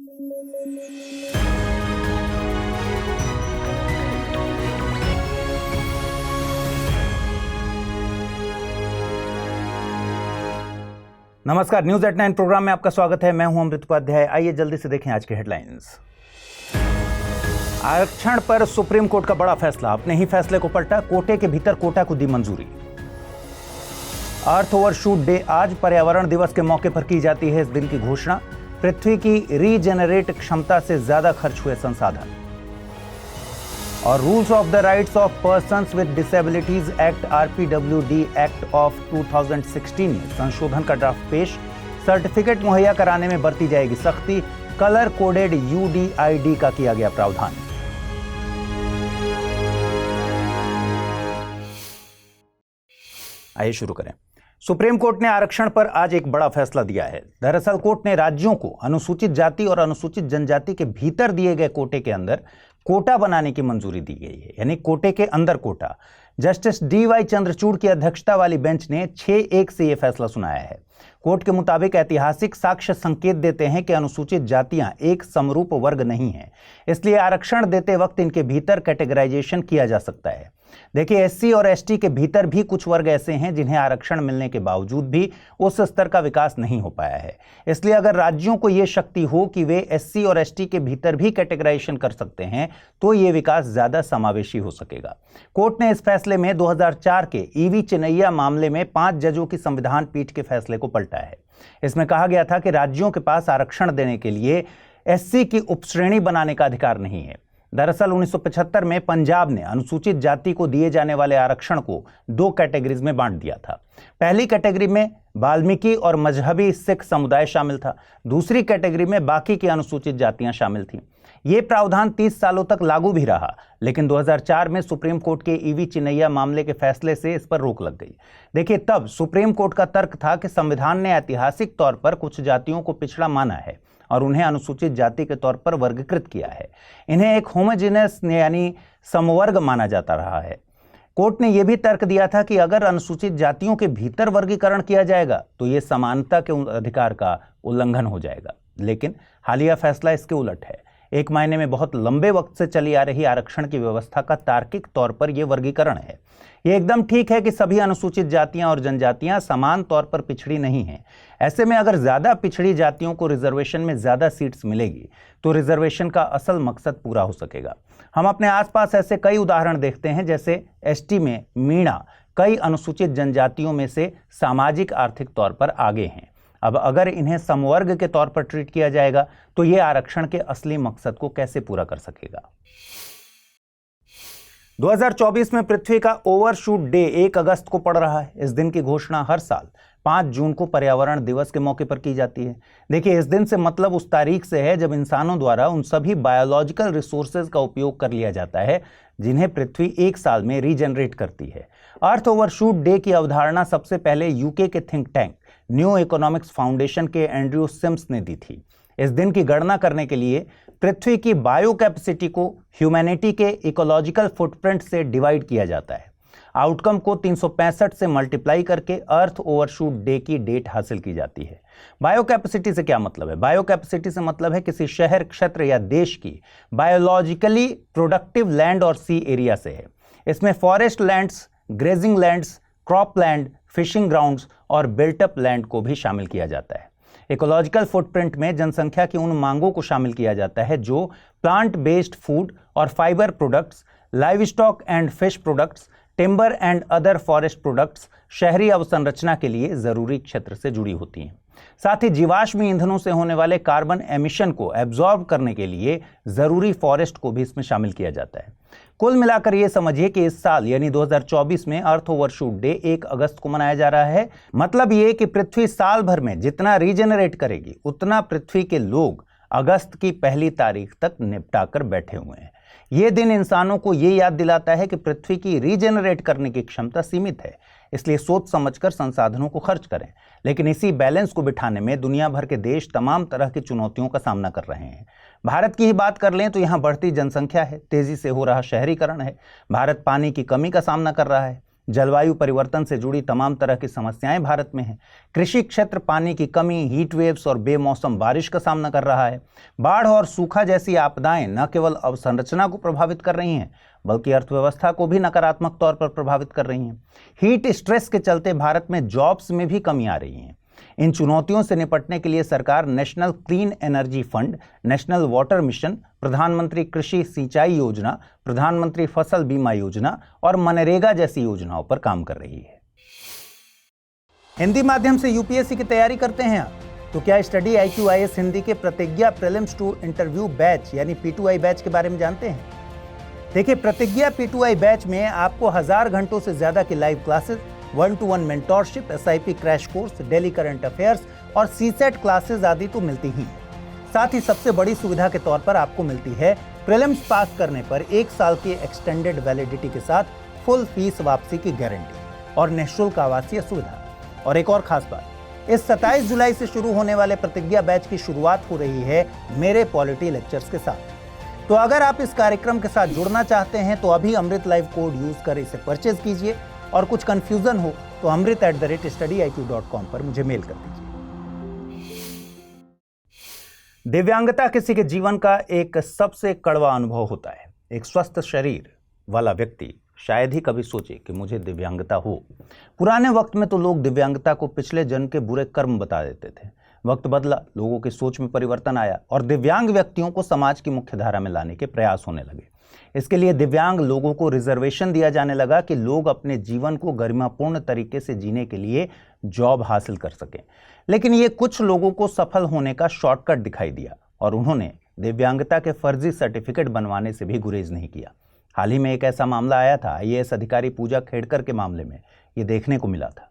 नमस्कार, news at 9 programme में आपका स्वागत है। मैं हूं अमृत उपाध्याय। आइए जल्दी से देखें आज के हेडलाइंस। आरक्षण पर सुप्रीम कोर्ट का बड़ा फैसला, अपने ही फैसले को पलटा, कोटे के भीतर कोटा को दी मंजूरी। अर्थ ओवरशूट डे आज, पर्यावरण दिवस के मौके पर की जाती है इस दिन की घोषणा। पृथ्वी की रीजेनरेट क्षमता से ज्यादा खर्च हुए संसाधन। और rules of the rights of persons with disabilities act RPWD act of 2016 में संशोधन का ड्राफ्ट पेश। सर्टिफिकेट मुहैया कराने में बरती जाएगी सख्ती। कलर कोडेड UDID का किया गया प्रावधान। आइए शुरू करें। सुप्रीम कोर्ट ने आरक्षण पर आज एक बड़ा फैसला दिया है। दरअसल कोर्ट ने राज्यों को अनुसूचित जाति और अनुसूचित जनजाति के भीतर दिए गए कोटे के अंदर कोटा बनाने की मंजूरी दी गई है, यानी कोटे के अंदर कोटा। जस्टिस DY चंद्रचूड़ की अध्यक्षता वाली बेंच ने 6-1 से यह फैसला सुनाया है। कोर्ट के मुताबिक ऐतिहासिक साक्ष्य संकेत देते हैं कि अनुसूचित जातियां एक समरूप वर्ग नहीं है, इसलिए आरक्षण देते वक्त इनके भीतर कैटेगराइजेशन किया जा सकता है। देखिए, SC और ST के भीतर भी कुछ वर्ग ऐसे हैं जिन्हें आरक्षण मिलने के बावजूद भी उस स्तर का विकास नहीं हो पाया है। इसलिए अगर राज्यों को यह शक्ति हो कि वे SC और ST के भीतर भी कैटेगराइजेशन कर सकते हैं तो ये विकास ज्यादा समावेशी हो सकेगा। कोर्ट ने इस फैसले में 2004 के EV चिनैया मामले में 5 जजों की संविधान पीठ के फैसले को पलटा है। इसमें कहा गया था कि राज्यों के पास आरक्षण देने के लिए SC की उपश्रेणी बनाने का अधिकार नहीं है। दरअसल 1975 में पंजाब ने अनुसूचित जाति को दिए जाने वाले आरक्षण को 2 कैटेगरीज में बांट दिया था। पहली कैटेगरी में वाल्मीकि और मजहबी सिख समुदाय शामिल था, दूसरी कैटेगरी में बाकी की अनुसूचित जातियां शामिल थीं। ये प्रावधान 30 सालों तक लागू भी रहा, लेकिन 2004 में सुप्रीम कोर्ट के EV चिनैया मामले के फैसले से इस पर रोक लग गई। देखिए, तब सुप्रीम कोर्ट का तर्क था कि संविधान ने ऐतिहासिक तौर पर कुछ जातियों को पिछड़ा माना है और उन्हें अनुसूचित जाति के तौर पर वर्गीकृत किया है। इन्हें एक होमोजेनस यानी समवर्ग माना जाता रहा है। कोर्ट ने यह भी तर्क दिया था कि अगर अनुसूचित जातियों के भीतर वर्गीकरण किया जाएगा तो यह समानता के अधिकार का उल्लंघन हो जाएगा। लेकिन हालिया फैसला इसके उलट है। एक मायने में बहुत लंबे वक्त से चली आ रही आरक्षण की व्यवस्था का तार्किक तौर पर यह वर्गीकरण है। यह एकदम ठीक है कि सभी अनुसूचित जातियां और जनजातियां समान तौर पर पिछड़ी नहीं हैं। ऐसे में अगर ज्यादा पिछड़ी जातियों को रिजर्वेशन में ज्यादा सीट्स मिलेगी तो रिजर्वेशन का असल मकसद पूरा हो सकेगा। हम अपने आसपास ऐसे कई उदाहरण देखते हैं, जैसे ST में मीणा कई अनुसूचित जनजातियों में से सामाजिक आर्थिक तौर पर आगे हैं। अब अगर इन्हें समवर्ग के तौर पर ट्रीट किया जाएगा तो यह आरक्षण के असली मकसद को कैसे पूरा कर सकेगा। 2024 में पृथ्वी का ओवरशूट डे 1 अगस्त को पड़ रहा है। इस दिन की घोषणा हर साल 5 जून को पर्यावरण दिवस के मौके पर की जाती है। देखिए, इस दिन से मतलब उस तारीख से है जब इंसानों द्वारा उन सभी बायोलॉजिकल रिसोर्सेज का उपयोग कर लिया जाता है जिन्हें पृथ्वी 1 साल में रीजनरेट करती है। अर्थ ओवरशूट डे की अवधारणा सबसे पहले UK के think tank new economics foundation के एंड्रयू सिम्स ने दी थी। इस दिन की गणना करने के लिए पृथ्वी की बायो कैपेसिटी को ह्यूमैनिटी के इकोलॉजिकल फुटप्रिंट से डिवाइड किया जाता है। आउटकम को 365 से मल्टीप्लाई करके अर्थ ओवरशूट डे की डेट हासिल की जाती है। बायो कैपेसिटी से क्या मतलब है? बायो कैपेसिटी से मतलब है किसी शहर, क्षेत्र या देश की बायोलॉजिकली प्रोडक्टिव लैंड और सी एरिया से है। इसमें forest lands, grazing lands, crop land, fishing grounds और बिल्टअप लैंड को भी शामिल किया जाता है। इकोलॉजिकल फुटप्रिंट में जनसंख्या की उन मांगों को शामिल किया जाता है जो प्लांट बेस्ड फूड और fibre products, live stock and fish products, timber and other forest products शहरी अवसंरचना के लिए जरूरी क्षेत्र से जुड़ी होती हैं। साथ ही जीवाश्म ईंधनों से होने वाले कार्बन एमिशन को एब्जॉर्ब करने के लिए जरूरी फॉरेस्ट को भी इसमें शामिल किया जाता है। कुल मिलाकर ये समझिए कि इस साल यानी 2024 में अर्थ ओवरशूट डे 1 अगस्त को मनाया जा रहा है। मतलब ये कि पृथ्वी साल भर में जितना रीजनरेट करेगी उतना पृथ्वी के लोग अगस्त की पहली तारीख तक निपटा कर बैठे हुए हैं। ये दिन इंसानों को ये याद दिलाता है कि पृथ्वी की रीजनरेट करने की क्षमता सीमित है, इसलिए सोच समझकर संसाधनों को खर्च करें। लेकिन इसी बैलेंस को बिठाने में दुनिया भर के देश तमाम तरह की चुनौतियों का सामना कर रहे हैं। भारत की ही बात कर लें तो यहाँ बढ़ती जनसंख्या है, तेजी से हो रहा शहरीकरण है, भारत पानी की कमी का सामना कर रहा है, जलवायु परिवर्तन से जुड़ी तमाम तरह की समस्याएं भारत में हैं। कृषि क्षेत्र पानी की कमी, हीट वेव्स और बेमौसम बारिश का सामना कर रहा है। बाढ़ और सूखा जैसी आपदाएं न केवल अवसंरचना को प्रभावित कर रही हैं बल्कि अर्थव्यवस्था को भी नकारात्मक तौर पर प्रभावित कर रही हैं। हीट स्ट्रेस के चलते भारत में जॉब्स में भी कमी आ रही है। इन चुनौतियों से निपटने के लिए सरकार national clean energy fund, national water mission, प्रधानमंत्री कृषि सिंचाई योजना, प्रधानमंत्री फसल बीमा योजना और मनरेगा जैसी योजनाओं पर काम कर रही है। हिंदी माध्यम से यूपीएससी की तैयारी करते हैं आप, तो क्या स्टडी IQ-IAS हिंदी के प्रतिज्ञा प्रीलिम्स टू इंटरव्यू बैच यानी P2I बैच के बारे में जानते हैं? देखिए, प्रतिज्ञा P2I बैच में आपको 1000 घंटों से ज्यादा की live classes, 1-to-1 mentorship, SIP crash course, daily current affairs और CSET क्लासेस आदि तो मिलती ही। साथ ही सबसे बड़ी सुविधा के तौर पर आपको मिलती है प्रीलिम्स पास करने पर 1 साल की एक्सटेंडेड वैलिडिटी के साथ फुल फीस वापसी की गारंटी और निःशुल्क आवासीय सुविधा। और एक और खास बात, इस 27 जुलाई से शुरू होने वाले प्रतिज्ञा बैच की शुरुआत हो रही है मेरे पॉलिटी लेक्चर्स के साथ। तो अगर आप इस कार्यक्रम के साथ जुड़ना चाहते हैं तो अभी अमृत लाइव कोड यूज कर इसे परचेज कीजिए और कुछ कंफ्यूजन हो तो amrit@studiiq.com पर मुझे मेल कर दीजिए। दिव्यांगता किसी के जीवन का एक सबसे कड़वा अनुभव होता है। एक स्वस्थ शरीर वाला व्यक्ति शायद ही कभी सोचे कि मुझे दिव्यांगता हो। पुराने वक्त में तो लोग दिव्यांगता को पिछले जन्म के बुरे कर्म बता देते थे। वक्त बदला, लोगों की सोच में परिवर्तन आया और दिव्यांग व्यक्तियों को समाज की मुख्यधारा में लाने के प्रयास होने लगे। इसके लिए दिव्यांग लोगों को रिजर्वेशन दिया जाने लगा कि लोग अपने जीवन को गरिमापूर्ण तरीके से जीने के लिए जॉब हासिल कर सकें। लेकिन ये कुछ लोगों को सफल होने का शॉर्टकट दिखाई दिया और उन्होंने दिव्यांगता के फर्जी सर्टिफिकेट बनवाने से भी गुरेज नहीं किया। हाल ही में एक ऐसा मामला आया था, IAS अधिकारी पूजा खेड़कर के मामले में ये देखने को मिला था।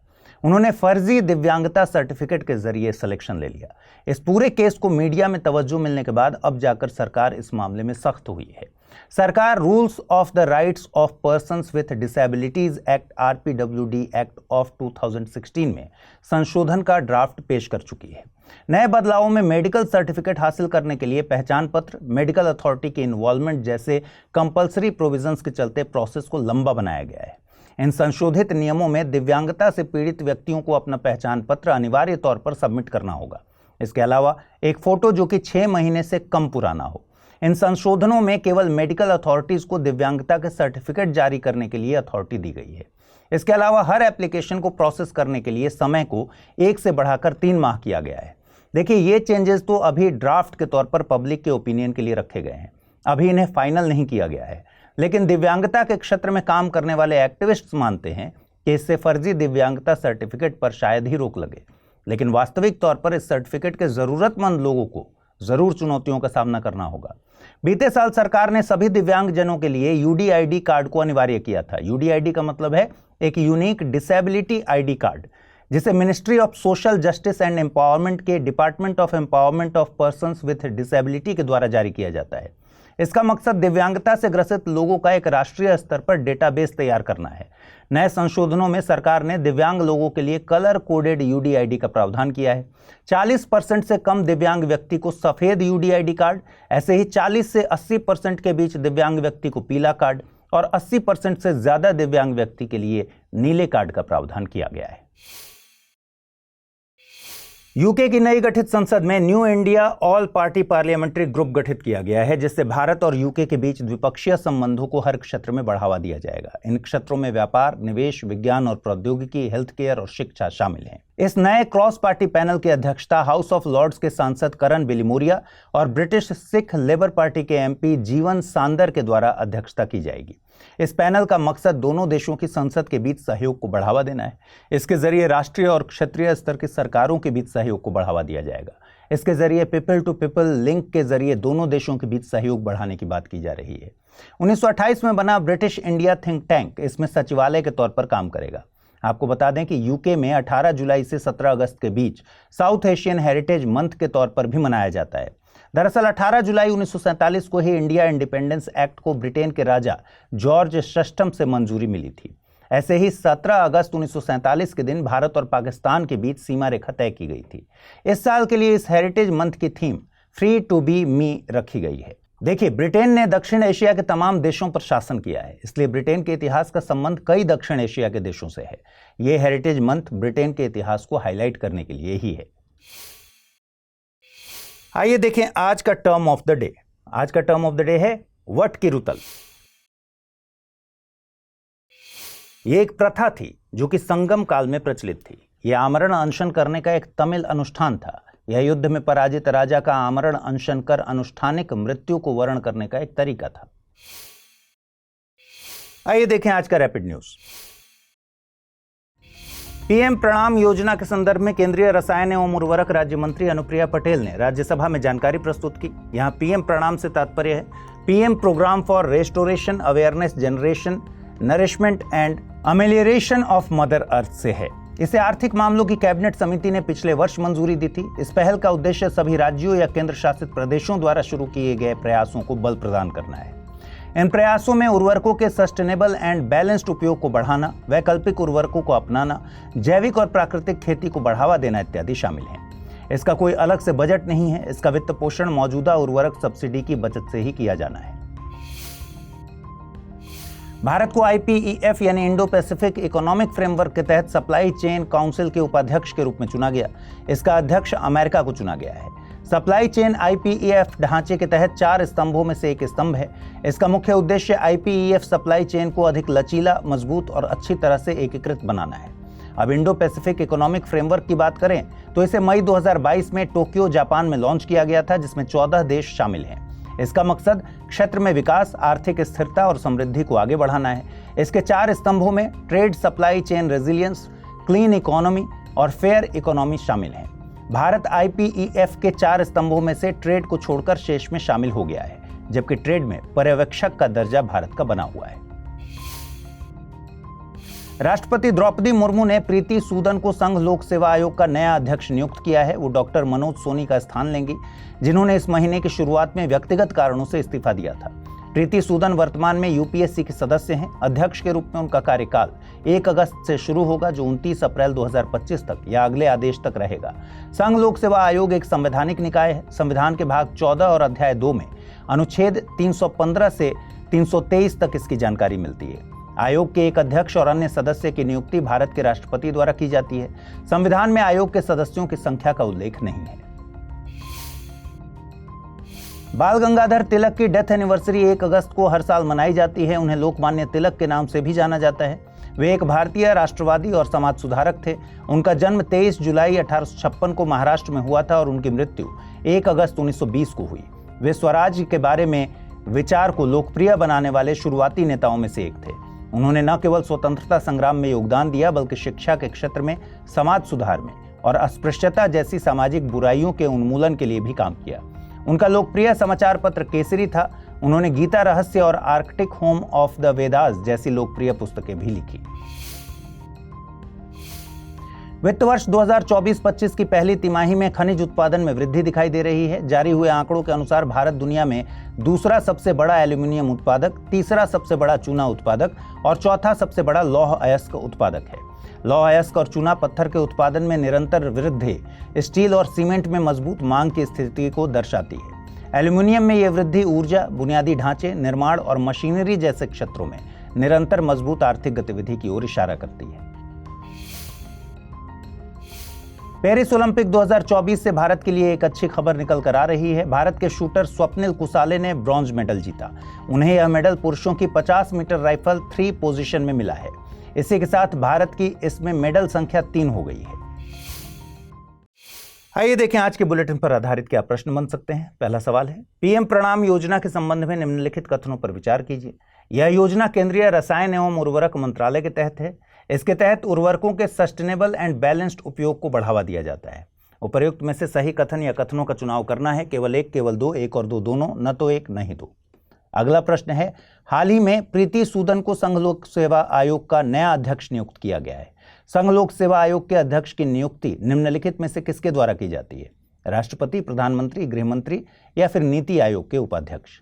उन्होंने फर्जी दिव्यांगता सर्टिफिकेट के जरिए सिलेक्शन ले लिया। इस पूरे केस को मीडिया में तवज्जो मिलने के बाद अब जाकर सरकार इस मामले में सख्त हुई है। सरकार rules of the rights of persons with disabilities act RPWD act of 2016 में संशोधन का ड्राफ्ट पेश कर चुकी है। नए बदलावों में मेडिकल सर्टिफिकेट हासिल करने के लिए पहचान पत्र, मेडिकल अथॉरिटी के इन्वॉल्वमेंट जैसे कंपल्सरी प्रोविजंस के चलते प्रोसेस को लंबा बनाया गया है। इन संशोधित नियमों में दिव्यांगता से पीड़ित व्यक्तियों को अपना पहचान पत्र अनिवार्य तौर पर सबमिट करना होगा। इसके अलावा एक फोटो जो कि 6 महीने से कम पुराना हो। इन संशोधनों में केवल मेडिकल अथॉरिटीज को दिव्यांगता के सर्टिफिकेट जारी करने के लिए अथॉरिटी दी गई है। इसके अलावा हर एप्लीकेशन को प्रोसेस करने के लिए समय को 1 से बढ़ाकर 3 माह किया गया है। देखिए, ये चेंजेस तो अभी ड्राफ्ट के तौर पर पब्लिक के ओपिनियन के लिए रखे गए हैं, अभी इन्हें फाइनल नहीं किया गया है। लेकिन दिव्यांगता के क्षेत्र में काम करने वाले एक्टिविस्ट्स मानते हैं कि इससे फर्जी दिव्यांगता सर्टिफिकेट पर शायद ही रोक लगे। लेकिन वास्तविक तौर पर इस सर्टिफिकेट के जरूरतमंद लोगों को जरूर चुनौतियों का सामना करना होगा। बीते साल सरकार ने सभी दिव्यांगजनों के लिए UDID कार्ड को अनिवार्य किया था। UDID का मतलब है एक यूनिक डिसेबिलिटी ID कार्ड, जिसे ministry of social justice and empowerment के department of empowerment of persons with disability के द्वारा जारी किया जाता है। इसका मकसद दिव्यांगता से ग्रसित लोगों का एक राष्ट्रीय स्तर पर डेटाबेस तैयार करना है। नए संशोधनों में सरकार ने दिव्यांग लोगों के लिए कलर कोडेड UDID का प्रावधान किया है। 40% से कम दिव्यांग व्यक्ति को सफेद UDID कार्ड, ऐसे ही 40 से 80% के बीच दिव्यांग व्यक्ति को पीला कार्ड और 80% से ज्यादा दिव्यांग व्यक्ति के लिए नीले कार्ड का प्रावधान किया गया है। यूके की नई गठित संसद में new India all party parliamentary group गठित किया गया है, जिससे भारत और यूके के बीच द्विपक्षीय संबंधों को हर क्षेत्र में बढ़ावा दिया जाएगा। इन क्षेत्रों में व्यापार, निवेश, विज्ञान और प्रौद्योगिकी, हेल्थ केयर और शिक्षा शामिल हैं। इस नए क्रॉस पार्टी पैनल की अध्यक्षता हाउस ऑफ लॉर्ड्स के सांसद करण बिलिमोरिया और ब्रिटिश सिख लेबर पार्टी के MP जीवन सांदर के द्वारा अध्यक्षता की जाएगी। इस पैनल का मकसद दोनों देशों की संसद के बीच सहयोग को बढ़ावा देना है। इसके जरिए राष्ट्रीय और क्षेत्रीय स्तर की सरकारों के बीच सहयोग को बढ़ावा दिया जाएगा। इसके जरिए पीपल टू पीपल लिंक के जरिए दोनों देशों के बीच सहयोग बढ़ाने की बात की जा रही है। 1928 में बना ब्रिटिश इंडिया थिंक टैंक इसमें सचिवालय के तौर पर काम करेगा। आपको बता दें कि यूके में 18 जुलाई से 17 अगस्त के बीच साउथ एशियन हेरिटेज मंथ के तौर पर भी मनाया जाता है। दरअसल 18 जुलाई 1947 को ही इंडिया इंडिपेंडेंस एक्ट को ब्रिटेन के राजा जॉर्ज VI से मंजूरी मिली थी। ऐसे ही 17 अगस्त 1947 के दिन भारत और पाकिस्तान के बीच सीमा रेखा तय की गई थी। इस साल के लिए इस हेरिटेज मंथ की थीम फ्री टू बी मी रखी गई है। देखिए, ब्रिटेन ने दक्षिण एशिया के तमाम देशों पर शासन किया है, इसलिए ब्रिटेन के इतिहास का संबंध कई दक्षिण एशिया के देशों से है। यह हेरिटेज मंथ ब्रिटेन के इतिहास को हाईलाइट करने के लिए ही है। आइए देखें आज का टर्म ऑफ द डे। आज का टर्म ऑफ द डे है वट की रुतल। यह एक प्रथा थी जो कि संगम काल में प्रचलित थी। यह आमरण अनशन करने का एक तमिल अनुष्ठान था। यह युद्ध में पराजित राजा का आमरण अनशन कर अनुष्ठानिक मृत्यु को वर्ण करने का एक तरीका था। आइए देखें आज का रैपिड न्यूज। पीएम प्रणाम योजना के संदर्भ में केंद्रीय रसायन एवं उर्वरक राज्य मंत्री अनुप्रिया पटेल ने राज्यसभा में जानकारी प्रस्तुत की। यहां पीएम प्रणाम से तात्पर्य है PM program for restoration awareness generation nourishment and amelioration of mother earth से है। इसे आर्थिक मामलों की कैबिनेट समिति ने पिछले वर्ष मंजूरी दी थी। इस पहल का उद्देश्य सभी राज्यों या केंद्र शासित प्रदेशों द्वारा शुरू किए गए प्रयासों को बल प्रदान करना है। इन प्रयासों में उर्वरकों के सस्टेनेबल एंड बैलेंस्ड उपयोग को बढ़ाना, वैकल्पिक उर्वरकों को अपनाना, जैविक और प्राकृतिक खेती को बढ़ावा देना इत्यादि शामिल हैं। इसका कोई अलग से बजट नहीं है। इसका वित्त पोषण मौजूदा उर्वरक सब्सिडी की बचत से ही किया जाना है। भारत को IPEF यानी इंडो पैसिफिक इकोनॉमिक फ्रेमवर्क के तहत सप्लाई चेन काउंसिल के उपाध्यक्ष के रूप में चुना गया। इसका अध्यक्ष अमेरिका को चुना गया है। सप्लाई चेन IPEF ढांचे के तहत 4 स्तंभों में से एक स्तंभ है। इसका मुख्य उद्देश्य IPEF सप्लाई चेन को अधिक लचीला, मजबूत और अच्छी तरह से एकीकृत बनाना है। अब इंडो पैसिफिक इकोनॉमिक फ्रेमवर्क की बात करें तो इसे मई 2022 में टोक्यो, जापान में लॉन्च किया गया था, जिसमें 14 देश शामिल हैं। इसका मकसद क्षेत्र में विकास, आर्थिक स्थिरता और समृद्धि को आगे बढ़ाना है। इसके 4 स्तंभों में trade, supply chain resilience, clean economy और फेयर इकोनॉमी शामिल हैं। भारत IPEF के 4 स्तंभों में से ट्रेड को छोड़कर शेष में शामिल हो गया है, जबकि ट्रेड में पर्यवेक्षक का दर्जा भारत का बना हुआ है। राष्ट्रपति द्रौपदी मुर्मू ने प्रीति सूदन को संघ लोक सेवा आयोग का नया अध्यक्ष नियुक्त किया है। वो डॉक्टर मनोज सोनी का स्थान लेंगी, जिन्होंने इस महीने की शुरुआत में व्यक्तिगत कारणों से इस्तीफा दिया था। प्रीति सूदन वर्तमान में UPSC के सदस्य हैं। अध्यक्ष के रूप में उनका कार्यकाल 1 अगस्त से शुरू होगा, जो 29 अप्रैल 2025 तक या अगले आदेश तक रहेगा। संघ लोक सेवा आयोग एक संवैधानिक निकाय है। संविधान के भाग 14 और अध्याय 2 में अनुच्छेद 315 से 323 तक इसकी जानकारी मिलती है। आयोग के एक अध्यक्ष और अन्य सदस्य की नियुक्ति भारत के राष्ट्रपति द्वारा की जाती है। संविधान में आयोग के सदस्यों की संख्या का उल्लेख नहीं है। बाल गंगाधर तिलक की डेथ एनिवर्सरी 1 अगस्त को हर साल मनाई जाती है। उन्हें लोकमान्य तिलक के नाम से भी जाना जाता है। वे एक भारतीय राष्ट्रवादी और समाज सुधारक थे। उनका जन्म 23 जुलाई 1856 को महाराष्ट्र में हुआ था और उनकी मृत्यु 1 अगस्त 1920 को हुई। वे स्वराज के बारे में विचार को लोकप्रिय बनाने वाले शुरुआती नेताओं में से एक थे। उन्होंने न केवल स्वतंत्रता संग्राम में योगदान दिया, बल्कि शिक्षा के क्षेत्र में, समाज सुधार में और अस्पृश्यता जैसी सामाजिक बुराइयों के उन्मूलन के लिए भी काम किया। उनका लोकप्रिय समाचार पत्र केसरी था। उन्होंने गीता रहस्य और Arctic home of the Vedas जैसी लोकप्रिय पुस्तकें भी लिखी। वित्त वर्ष 2024-25 की पहली तिमाही में खनिज उत्पादन में वृद्धि दिखाई दे रही है। जारी हुए आंकड़ों के अनुसार भारत दुनिया में दूसरा सबसे बड़ा एल्यूमिनियम उत्पादक, तीसरा सबसे बड़ा चूना उत्पादक और चौथा सबसे बड़ा लौह अयस्क उत्पादक है। लौह अयस्क और चूना पत्थर के उत्पादन में निरंतर वृद्धि स्टील और सीमेंट में मजबूत मांग की स्थिति को दर्शाती है। एल्यूमिनियम में यह वृद्धि ऊर्जा, बुनियादी ढांचे, निर्माण और मशीनरी जैसे क्षेत्रों में निरंतर मजबूत आर्थिक गतिविधि की ओर इशारा करती है। पेरिस ओलंपिक 2024 से भारत के लिए एक अच्छी खबर निकल कर आ रही है। भारत के शूटर स्वप्निल कुसाले ने ब्रॉन्ज मेडल जीता। उन्हें यह मेडल पुरुषों की 50 मीटर राइफल 3 पोजीशन में मिला है। इसी के साथ भारत की इसमें मेडल संख्या 3 हो गई है। आइए देखें आज के बुलेटिन पर आधारित क्या प्रश्न बन सकते हैं। पहला सवाल है, पीएम प्रणाम योजना के संबंध में निम्नलिखित कथनों पर विचार कीजिए। यह योजना केंद्रीय रसायन एवं उर्वरक मंत्रालय के तहत है। इसके तहत उर्वरकों के सस्टेनेबल एंड बैलेंस्ड उपयोग को बढ़ावा दिया जाता है। उपर्युक्त में से सही कथन या कथनों का चुनाव करना है। केवल एक, केवल दो, एक और दो दोनों, न तो एक न ही दो। अगला प्रश्न है, हाल ही में प्रीति सूदन को संघ लोक सेवा आयोग का नया अध्यक्ष नियुक्त किया गया है। संघ लोक सेवा आयोग के अध्यक्ष की नियुक्ति निम्नलिखित में से किसके द्वारा की जाती है? राष्ट्रपति, प्रधानमंत्री, गृहमंत्री या फिर नीति आयोग के उपाध्यक्ष?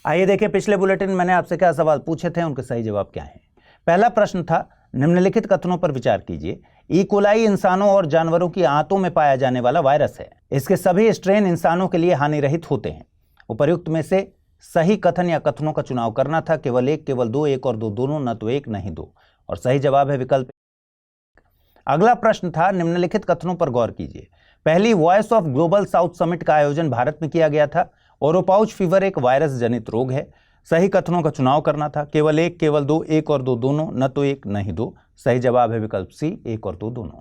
आइए देखें, पिछले बुलेटिन मैंने आपसे क्या सवाल पूछे थे, उनके सही जवाब क्या हैं। पहला प्रश्न था, निम्नलिखित कथनों पर विचार कीजिए। ई कोलाई इंसानों और जानवरों की आंतों में पाया जाने वाला वायरस है। इसके सभी स्ट्रेन इंसानों के लिए हानिरहित होते हैं। उपर्युक्त में से सही कथन या कथनों का चुनाव करना था। केवल एक, केवल दो, एक और दो दोनों, न तो एक नहीं दो। और सही जवाब है विकल्प। अगला प्रश्न था, निम्नलिखित कथनों पर गौर कीजिए। पहली voice of global south summit का आयोजन भारत में किया गया था। ओरोपाउच फीवर एक वायरस जनित रोग है। सही कथनों का चुनाव करना था। केवल एक, केवल दो, एक और दो दोनों, न तो एक नहीं दो। सही जवाब है विकल्प सी, एक और दो दोनों।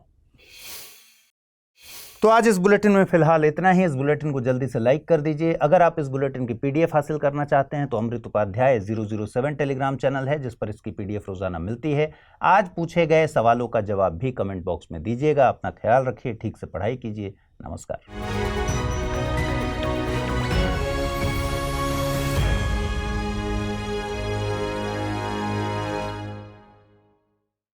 तो आज इस बुलेटिन में फिलहाल इतना ही। इस बुलेटिन को जल्दी से लाइक कर दीजिए। अगर आप इस बुलेटिन की पीडीएफ हासिल करना चाहते हैं तो अमृत उपाध्याय 007 टेलीग्राम चैनल है, जिस पर इसकी पीडीएफ रोजाना मिलती है। आज पूछे गए सवालों का जवाब भी कमेंट बॉक्स में दीजिएगा। अपना ख्याल रखिए, ठीक से पढ़ाई कीजिए। नमस्कार।